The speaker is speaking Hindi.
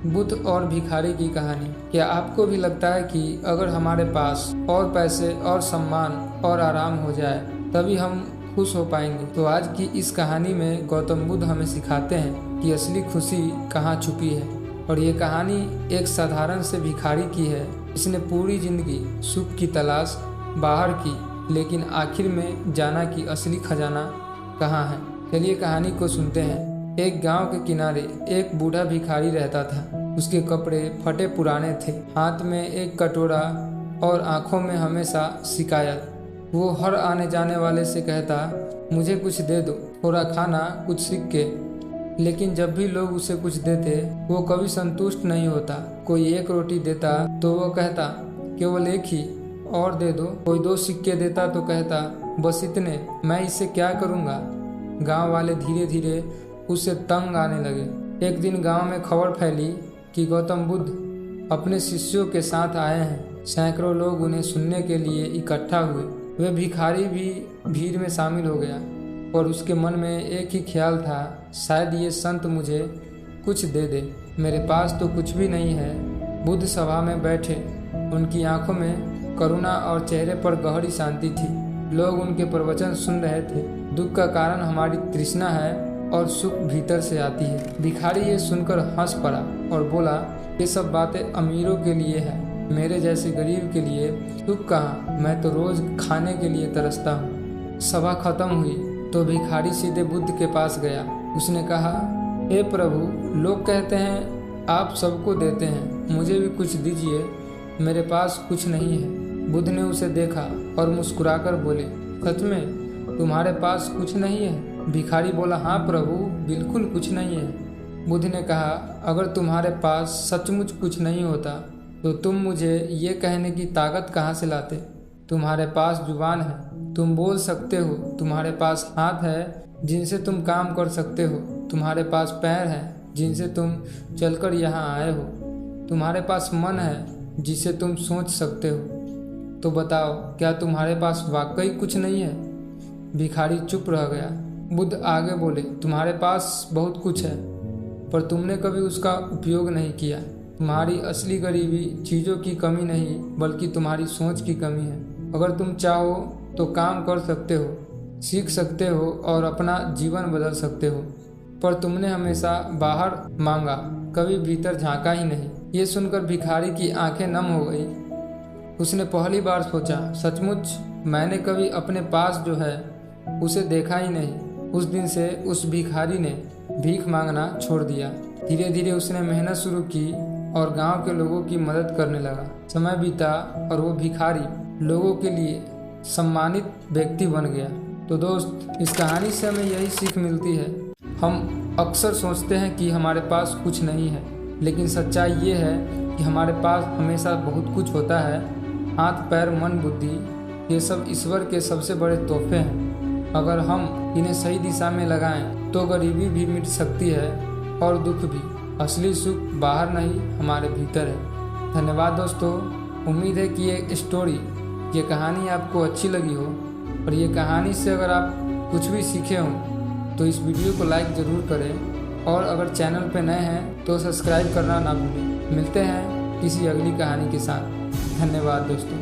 बुद्ध और भिखारी की कहानी। क्या आपको भी लगता है कि अगर हमारे पास और पैसे और सम्मान और आराम हो जाए तभी हम खुश हो पाएंगे? तो आज की इस कहानी में गौतम बुद्ध हमें सिखाते हैं कि असली खुशी कहाँ छुपी है। और ये कहानी एक साधारण से भिखारी की है जिसने पूरी जिंदगी सुख की तलाश बाहर की, लेकिन आखिर में जाना कि असली खजाना कहाँ है। चलिए कहानी को सुनते हैं। एक गांव के किनारे एक बूढ़ा भिखारी रहता था। उसके कपड़े फटे पुराने थे, हाथ में एक कटोरा और आंखों में हमेशा शिकायत। वो हर आने जाने वाले से कहता, मुझे कुछ दे दो, थोड़ा खाना, कुछ सिक्के। लेकिन जब भी लोग उसे कुछ देते वो कभी संतुष्ट नहीं होता। कोई एक रोटी देता तो वो कहता केवल एक ही, और दे दो। कोई 2 सिक्के देता तो कहता बस इतने, मैं इससे क्या करूँगा। गांव वाले धीरे धीरे उससे तंग आने लगे। एक दिन गांव में खबर फैली कि गौतम बुद्ध अपने शिष्यों के साथ आए हैं। सैकड़ों लोग उन्हें सुनने के लिए इकट्ठा हुए। वे भिखारी भी भीड़ में शामिल हो गया और उसके मन में एक ही ख्याल था, शायद ये संत मुझे कुछ दे दे, मेरे पास तो कुछ भी नहीं है। बुद्ध सभा में बैठे, उनकी आंखों में करुणा और चेहरे पर गहरी शांति थी। लोग उनके प्रवचन सुन रहे थे। दुख का कारण हमारी तृष्णा है और सुख भीतर से आती है। भिखारी ये सुनकर हंस पड़ा और बोला, ये सब बातें अमीरों के लिए है, मेरे जैसे गरीब के लिए सुख कहाँ, मैं तो रोज खाने के लिए तरसता हूँ। सभा खत्म हुई तो भिखारी सीधे बुद्ध के पास गया। उसने कहा, हे प्रभु, लोग कहते हैं आप सबको देते हैं, मुझे भी कुछ दीजिए, मेरे पास कुछ नहीं है। बुद्ध ने उसे देखा और मुस्कुराकर बोले, सच में तुम्हारे पास कुछ नहीं है? भिखारी बोला, हाँ प्रभु, बिल्कुल कुछ नहीं है। बुद्ध ने कहा, अगर तुम्हारे पास सचमुच कुछ नहीं होता तो तुम मुझे ये कहने की ताकत कहाँ से लाते? तुम्हारे पास जुबान है, तुम बोल सकते हो, तुम्हारे पास हाथ है जिनसे तुम काम कर सकते हो, तुम्हारे पास पैर हैं जिनसे तुम चलकर यहाँ आए हो, तुम्हारे पास मन है जिसे तुम सोच सकते हो। तो बताओ, क्या तुम्हारे पास वाकई कुछ नहीं है? भिखारी चुप रह गया। बुद्ध आगे बोले, तुम्हारे पास बहुत कुछ है पर तुमने कभी उसका उपयोग नहीं किया। तुम्हारी असली गरीबी चीज़ों की कमी नहीं बल्कि तुम्हारी सोच की कमी है। अगर तुम चाहो तो काम कर सकते हो, सीख सकते हो और अपना जीवन बदल सकते हो, पर तुमने हमेशा बाहर मांगा, कभी भीतर झांका ही नहीं। ये सुनकर भिखारी की आंखें नम हो गई। उसने पहली बार सोचा, सचमुच मैंने कभी अपने पास जो है उसे देखा ही नहीं। उस दिन से उस भिखारी ने भीख मांगना छोड़ दिया। धीरे धीरे उसने मेहनत शुरू की और गांव के लोगों की मदद करने लगा। समय बीता और वो भिखारी लोगों के लिए सम्मानित व्यक्ति बन गया। तो दोस्त, इस कहानी से हमें यही सीख मिलती है। हम अक्सर सोचते हैं कि हमारे पास कुछ नहीं है, लेकिन सच्चाई ये है कि हमारे पास हमेशा बहुत कुछ होता है। हाथ, पैर, मन, बुद्धि, ये सब ईश्वर के सबसे बड़े तोहफे हैं। अगर हम इन्हें सही दिशा में लगाएं तो गरीबी भी मिट सकती है और दुख भी। असली सुख बाहर नहीं, हमारे भीतर है। धन्यवाद दोस्तों। उम्मीद है कि ये कहानी आपको अच्छी लगी हो, और ये कहानी से अगर आप कुछ भी सीखे हों तो इस वीडियो को लाइक ज़रूर करें, और अगर चैनल पर नए हैं तो सब्सक्राइब करना ना भूलें। मिलते हैं किसी अगली कहानी के साथ। धन्यवाद दोस्तों।